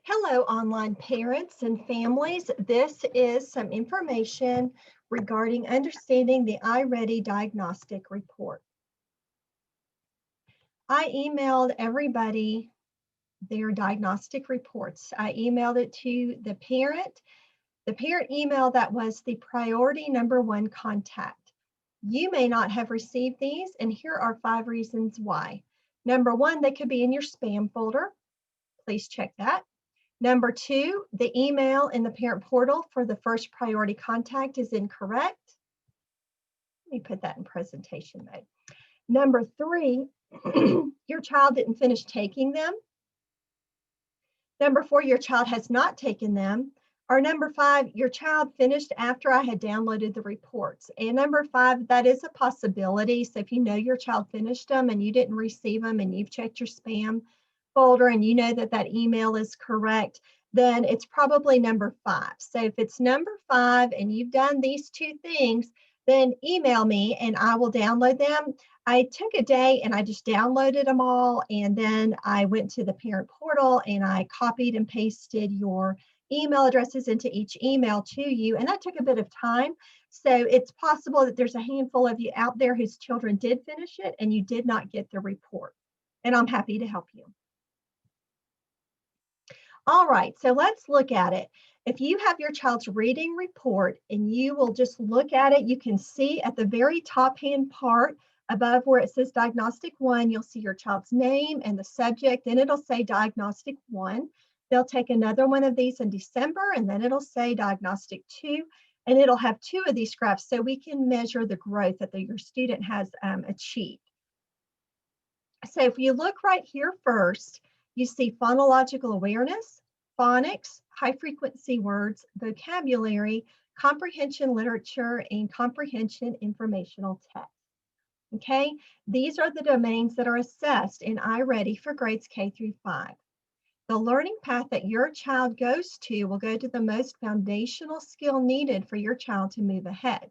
Hello, online parents and families. This is some information regarding understanding the iReady diagnostic report. I emailed everybody their diagnostic reports. I emailed it to the parent. The parent email that was the priority number one contact. You may not have received these, and here are 5 reasons why. Number one, they could be in your spam folder. Please check that. Number 2, the email in the parent portal for the first priority contact is incorrect. Let me put that in presentation mode. Number 3, your child didn't finish taking them. Number 4, your child has not taken them. Or number 5, your child finished after I had downloaded the reports. And number 5, that is a possibility. So if you know your child finished them and you didn't receive them and you've checked your spam folder and you know that that email is correct, then it's probably number 5. So if it's number 5 and you've done these 2 things, then email me and I will download them. I took a day and I just downloaded them all, and then I went to the parent portal and I copied and pasted your email addresses into each email to you, and that took a bit of time. So it's possible that there's a handful of you out there whose children did finish it and you did not get the report, and I'm happy to help you. All right, so let's look at it. If you have your child's reading report and you will just look at it, you can see at the very top hand part above where it says Diagnostic 1, you'll see your child's name and the subject, and it'll say Diagnostic 1. They'll take another one of these in December, and then it'll say Diagnostic 2, and it'll have 2 of these graphs so we can measure the growth that your student has achieved. So if you look right here first, you see phonological awareness, phonics, high frequency words, vocabulary, comprehension literature, and comprehension informational text. Okay, these are the domains that are assessed in iReady for grades K through 5. The learning path that your child goes to will go to the most foundational skill needed for your child to move ahead.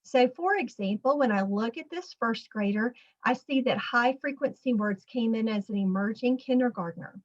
So for example, when I look at this first grader, I see that high frequency words came in as an emerging kindergartner.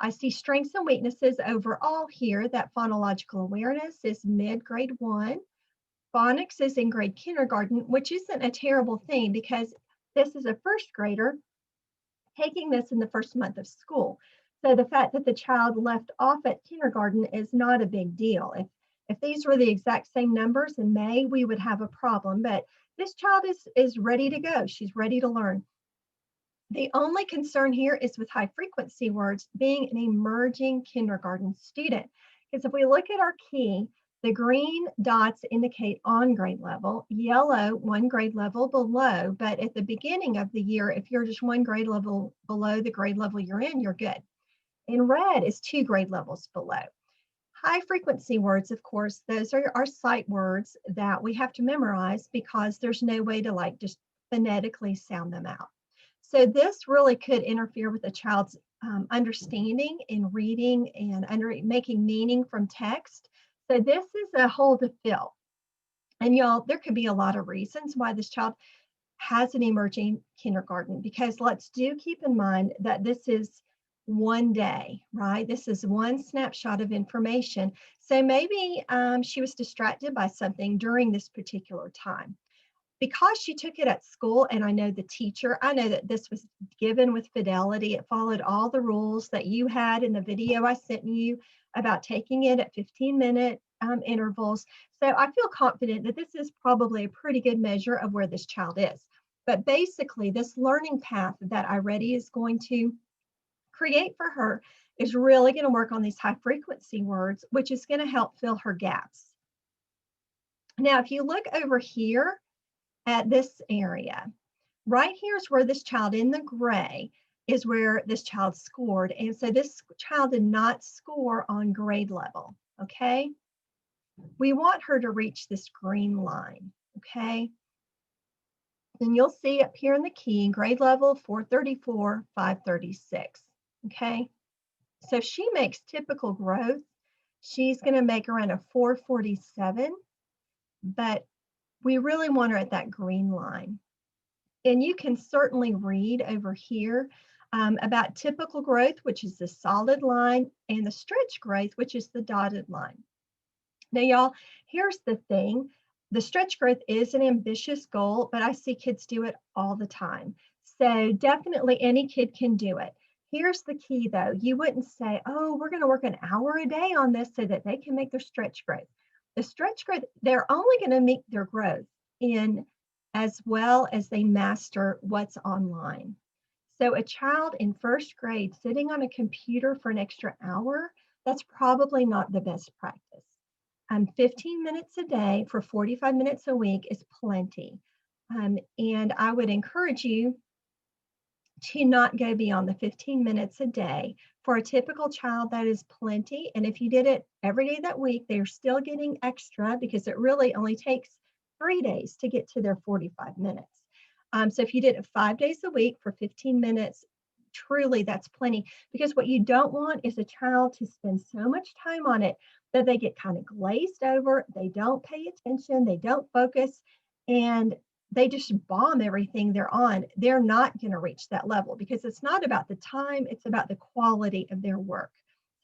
I see strengths and weaknesses overall here that phonological awareness is mid-grade 1. Phonics is in grade kindergarten, which isn't a terrible thing because this is a first grader taking this in the first month of school. So the fact that the child left off at kindergarten is not a big deal. If these were the exact same numbers in May, we would have a problem, but this child is ready to go. She's ready to learn. The only concern here is with high frequency words being an emerging kindergarten student. Because if we look at our key, the green dots indicate on grade level, yellow 1 grade level below, but at the beginning of the year, if you're just 1 grade level below the grade level you're in, you're good. And red is 2 grade levels below. High frequency words, of course, those are our sight words that we have to memorize because there's no way to just phonetically sound them out. So this really could interfere with a child's understanding in reading and making meaning from text. So this is a hole to fill. And y'all, there could be a lot of reasons why this child has an emerging kindergarten, because let's keep in mind that this is one day, right? This is one snapshot of information. So maybe she was distracted by something during this particular time. Because she took it at school, and I know the teacher, I know that this was given with fidelity. It followed all the rules that you had in the video I sent you about taking it at 15-minute intervals. So I feel confident that this is probably a pretty good measure of where this child is. But basically, this learning path that iReady is going to create for her is really going to work on these high frequency words, which is going to help fill her gaps. Now, if you look over here at this area, right here is where this child in the gray is where this child scored. And so this child did not score on grade level, okay? We want her to reach this green line, okay? And you'll see up here in the key, grade level 434, 536, okay? So if she makes typical growth, she's going to make around a 447, but we really want her at that green line. And you can certainly read over here. about typical growth, which is the solid line, and the stretch growth, which is the dotted line. Now, y'all, here's the thing. The stretch growth is an ambitious goal, but I see kids do it all the time. So definitely any kid can do it. Here's the key though. You wouldn't say, oh, we're going to work an hour a day on this so that they can make their stretch growth. The stretch growth, they're only going to make their growth in as well as they master what's online. So a child in first grade sitting on a computer for an extra hour, that's probably not the best practice. 15 minutes a day for 45 minutes a week is plenty. And I would encourage you to not go beyond the 15 minutes a day. For a typical child, that is plenty. And if you did it every day that week, they're still getting extra because it really only takes 3 days to get to their 45 minutes. So if you did it 5 days a week for 15 minutes, truly that's plenty, because what you don't want is a child to spend so much time on it that they get kind of glazed over, they don't pay attention, they don't focus, and they just bomb everything they're on. They're not going to reach that level because it's not about the time, it's about the quality of their work.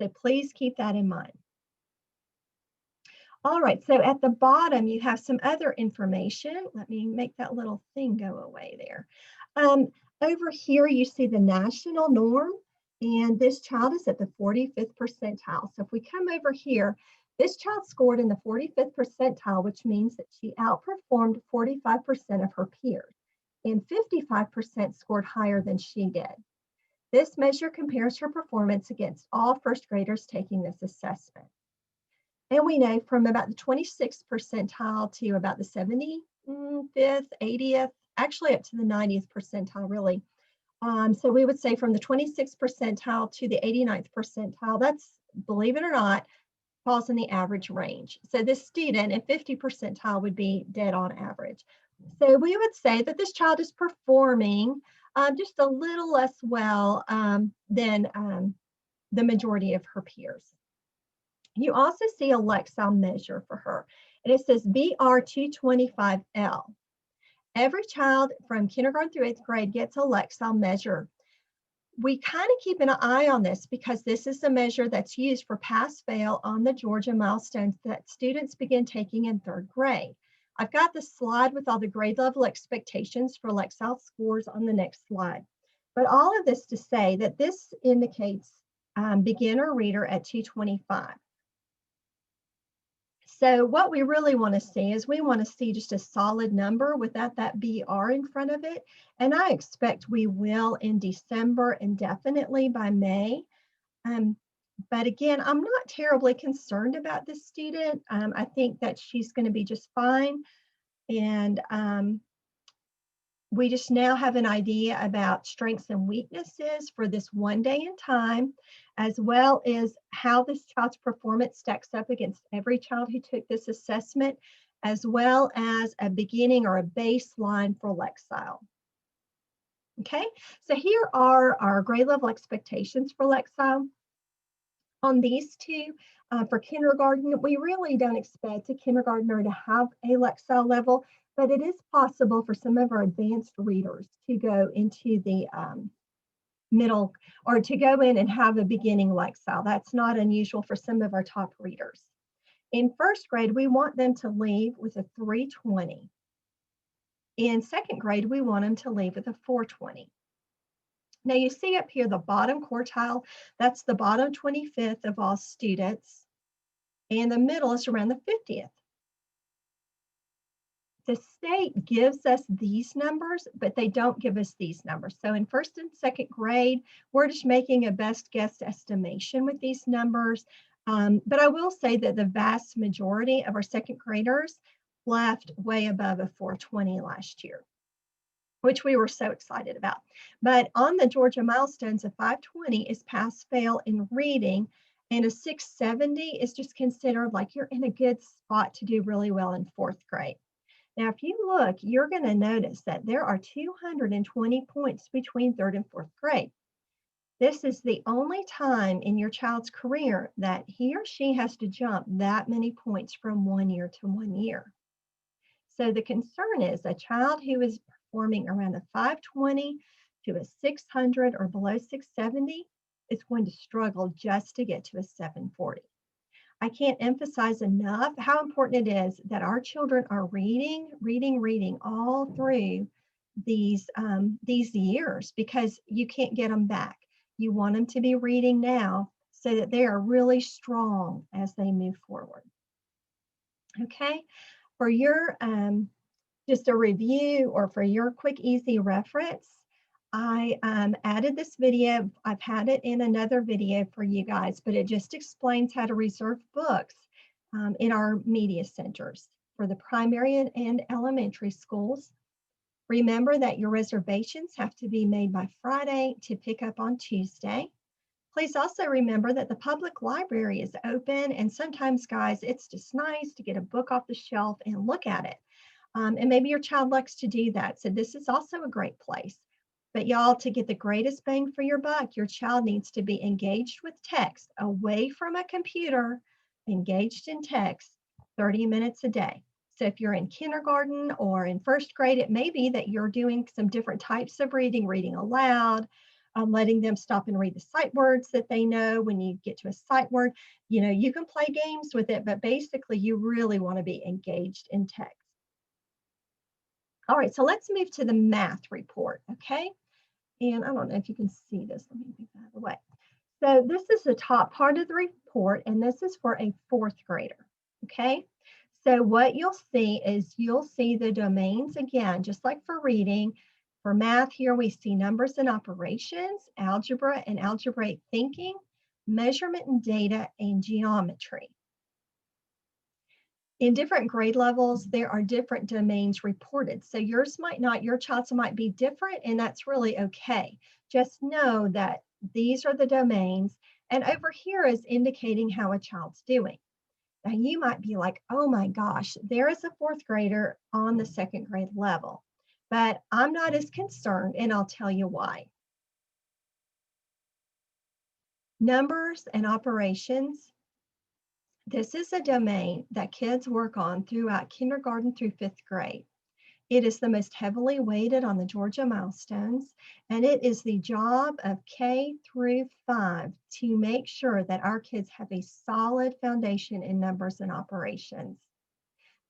So please keep that in mind. All right, so at the bottom, you have some other information. Let me make that little thing go away there. Over here, you see the national norm, and this child is at the 45th percentile. So if we come over here, this child scored in the 45th percentile, which means that she outperformed 45% of her peers, and 55% scored higher than she did. This measure compares her performance against all first graders taking this assessment. And we know from about the 26th percentile to about the 75th, 80th, actually up to the 90th percentile, really. So we would say from the 26th percentile to the 89th percentile, that's, believe it or not, falls in the average range. So this student at 50 percentile would be dead on average. So we would say that this child is performing just a little less well than the majority of her peers. You also see a Lexile measure for her, and it says BR225L. Every child from kindergarten through 8th grade gets a Lexile measure. We kind of keep an eye on this because this is a measure that's used for pass-fail on the Georgia milestones that students begin taking in 3rd grade. I've got the slide with all the grade level expectations for Lexile scores on the next slide. But all of this to say that this indicates beginner reader at 225. So what we really want to see is we want to see just a solid number without that BR in front of it. And I expect we will in December and definitely by May. But again, I'm not terribly concerned about this student. I think that she's going to be just fine. And we just now have an idea about strengths and weaknesses for this one day in time, as well as how this child's performance stacks up against every child who took this assessment, as well as a beginning or a baseline for Lexile. Okay, so here are our grade level expectations for Lexile. On these two, for kindergarten, we really don't expect a kindergartner to have a Lexile level, but it is possible for some of our advanced readers to go into the middle, or to go in and have a beginning Lexile. That's not unusual for some of our top readers. In 1st grade, we want them to leave with a 320. In 2nd grade, we want them to leave with a 420. Now you see up here the bottom quartile, that's the bottom 25th of all students, and the middle is around the 50th. The state gives us these numbers, but they don't give us these numbers. So in 1st and 2nd grade, we're just making a best guess estimation with these numbers. But I will say that the vast majority of our 2nd graders left way above a 420 last year, which we were so excited about. But on the Georgia milestones, a 520 is pass-fail in reading, and a 670 is just considered like you're in a good spot to do really well in 4th grade. Now, if you look, you're going to notice that there are 220 points between 3rd and 4th grade. This is the only time in your child's career that he or she has to jump that many points from 1 year to 1 year. So the concern is a child who is performing around a 520 to a 600 or below 670 is going to struggle just to get to a 740. I can't emphasize enough how important it is that our children are reading, reading, reading all through these years, because you can't get them back. You want them to be reading now so that they are really strong as they move forward. Okay, for your just a review or for your quick, easy reference, I added this video. I've had it in another video for you guys, but it just explains how to reserve books in our media centers for the primary and elementary schools. Remember that your reservations have to be made by Friday to pick up on Tuesday. Please also remember that the public library is open, and sometimes, guys, it's just nice to get a book off the shelf and look at it. And maybe your child likes to do that. So this is also a great place. But y'all, to get the greatest bang for your buck, your child needs to be engaged with text, away from a computer, engaged in text 30 minutes a day. So if you're in kindergarten or in first grade, it may be that you're doing some different types of reading, reading aloud, letting them stop and read the sight words that they know. When you get to a sight word, you know, you can play games with it, but basically you really want to be engaged in text. All right, so let's move to the math report, okay? And I don't know if you can see this. Let me move that out of the way. So this is the top part of the report, and this is for a fourth grader, okay? So what you'll see is you'll see the domains again, just like for reading. For math here, we see numbers and operations, algebra and algebraic thinking, measurement and data, and geometry. In different grade levels, there are different domains reported. So yours might not, your child's might be different, and that's really okay. Just know that these are the domains, and over here is indicating how a child's doing. Now you might be like, oh my gosh, there is a fourth grader on the second grade level, but I'm not as concerned, and I'll tell you why. Numbers and operations. This is a domain that kids work on throughout kindergarten through fifth grade. It is the most heavily weighted on the Georgia milestones, and it is the job of K through 5 to make sure that our kids have a solid foundation in numbers and operations.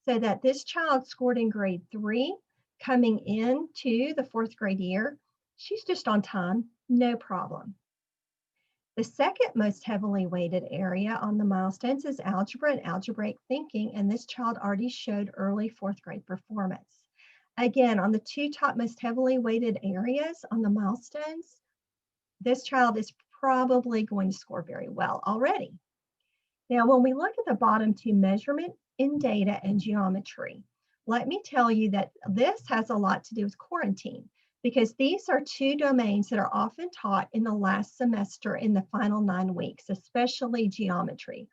So that this child scored in grade 3, coming into the fourth grade year, she's just on time, no problem. The second most heavily weighted area on the milestones is algebra and algebraic thinking, and this child already showed early fourth grade performance. Again, on the two top most heavily weighted areas on the milestones, this child is probably going to score very well already. Now, when we look at the bottom two, measurement in data and geometry, let me tell you that this has a lot to do with quarantine, because these are two domains that are often taught in the last semester in the final 9 weeks, especially geometry.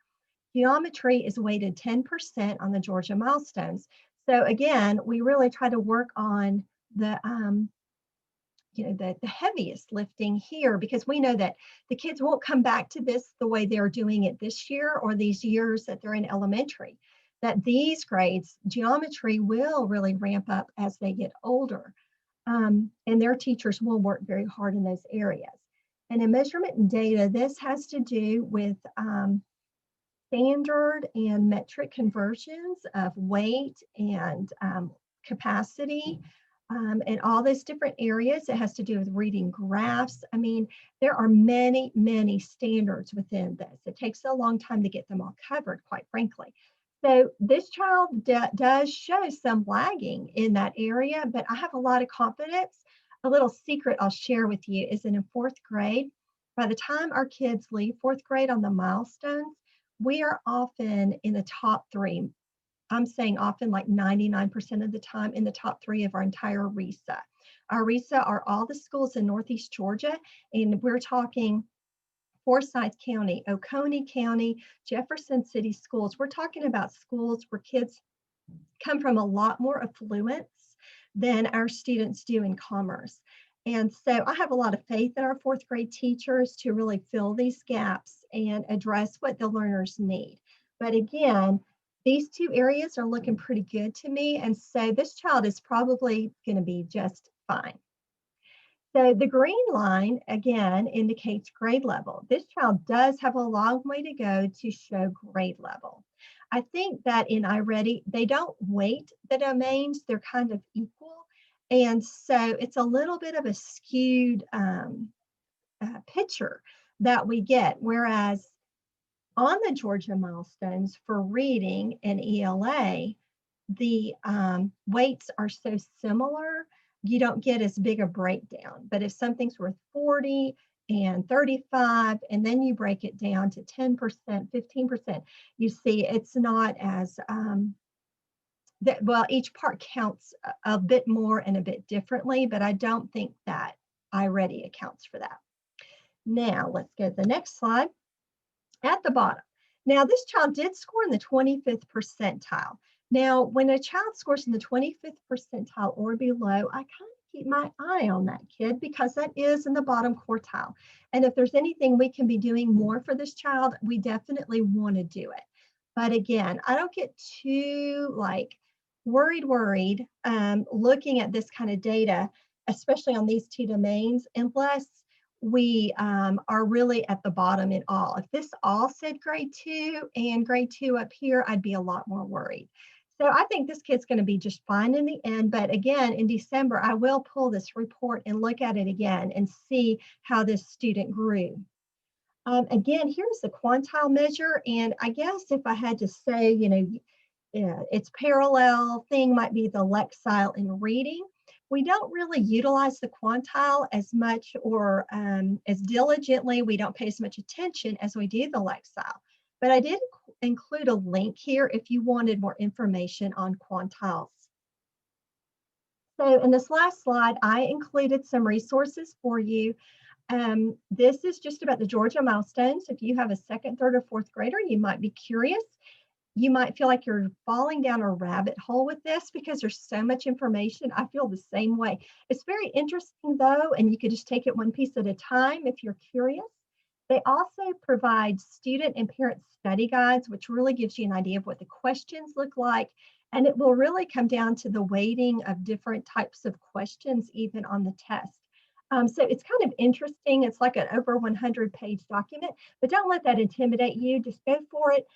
Geometry is weighted 10% on the Georgia milestones. So again, we really try to work on the the heaviest lifting here, because we know that the kids won't come back to this the way they're doing it this year or these years that they're in elementary. That these grades, geometry will really ramp up as they get older. And their teachers will work very hard in those areas. And in measurement and data, this has to do with standard and metric conversions of weight and capacity, and all those different areas. It has to do with reading graphs. I mean, there are many, many standards within this. It takes a long time to get them all covered, quite frankly. So this child does show some lagging in that area, but I have a lot of confidence. A little secret I'll share with you is that in fourth grade, by the time our kids leave fourth grade on the milestones, we are often in the top 3. I'm saying often, like 99% of the time, in the top 3 of our entire RESA. Our RESA are all the schools in Northeast Georgia, and we're talking Forsyth County, Oconee County, Jefferson City schools. We're talking about schools where kids come from a lot more affluence than our students do in commerce. And so I have a lot of faith in our fourth grade teachers to really fill these gaps and address what the learners need. But again, these two areas are looking pretty good to me. And so this child is probably going to be just fine. So the green line, again, indicates grade level. This child does have a long way to go to show grade level. I think that in iReady, they don't weight the domains, they're kind of equal. And so it's a little bit of a skewed picture that we get. Whereas on the Georgia milestones for reading and ELA, the weights are so similar, you don't get as big a breakdown. But if something's worth 40 and 35, and then you break it down to 10%, 15%, you see it's not as, well, each part counts a bit more and a bit differently, but I don't think that iReady accounts for that. Now, let's go to the next slide. At the bottom. Now, this child did score in the 25th percentile. Now, when a child scores in the 25th percentile or below, I kind of keep my eye on that kid because that is in the bottom quartile. And if there's anything we can be doing more for this child, we definitely want to do it. But again, I don't get too worried looking at this kind of data, especially on these two domains, unless we are really at the bottom in all. If this all said grade 2 and grade 2 up here, I'd be a lot more worried. So I think this kid's going to be just fine in the end. But again, in December, I will pull this report and look at it again and see how this student grew. Again, here's the quantile measure. And I guess if I had to say, its parallel thing might be the Lexile in reading. We don't really utilize the quantile as much or as diligently. We don't pay as much attention as we do the Lexile. But I did include a link here if you wanted more information on quantiles. So in this last slide, I included some resources for you. This is just about the Georgia milestones. If you have a second, third, or fourth grader, you might be curious. You might feel like you're falling down a rabbit hole with this because there's so much information. I feel the same way. It's very interesting though, and you could just take it one piece at a time if you're curious. They also provide student and parent study guides, which really gives you an idea of what the questions look like. And it will really come down to the weighting of different types of questions, even on the test. So it's kind of interesting. It's like an over 100-page document, but don't let that intimidate you. Just go for it.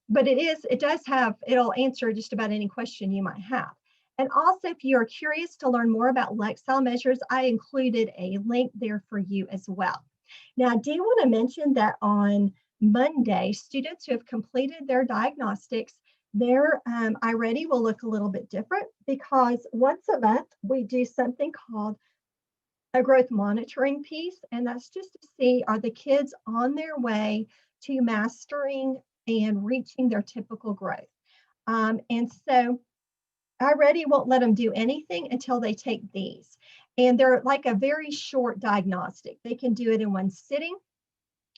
But it'll answer just about any question you might have. And also, if you are curious to learn more about Lexile measures, I included a link there for you as well. Now, I do want to mention that on Monday, students who have completed their diagnostics, their iReady will look a little bit different because once a month, we do something called a growth monitoring piece. And that's just to see, are the kids on their way to mastering and reaching their typical growth. And so iReady won't let them do anything until they take these. And they're like a very short diagnostic. They can do it in one sitting.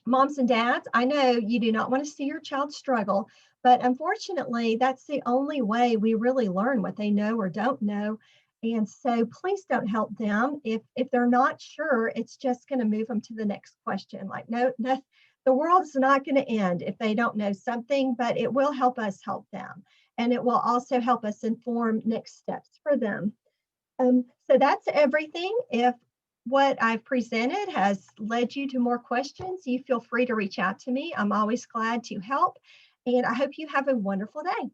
Moms and dads, I know you do not want to see your child struggle, but unfortunately, that's the only way we really learn what they know or don't know. And so please don't help them. If they're not sure, it's just going to move them to the next question. Like, no, the world's not going to end if they don't know something, but it will help us help them. And it will also help us inform next steps for them. So that's everything. If what I've presented has led you to more questions, you feel free to reach out to me. I'm always glad to help. And I hope you have a wonderful day.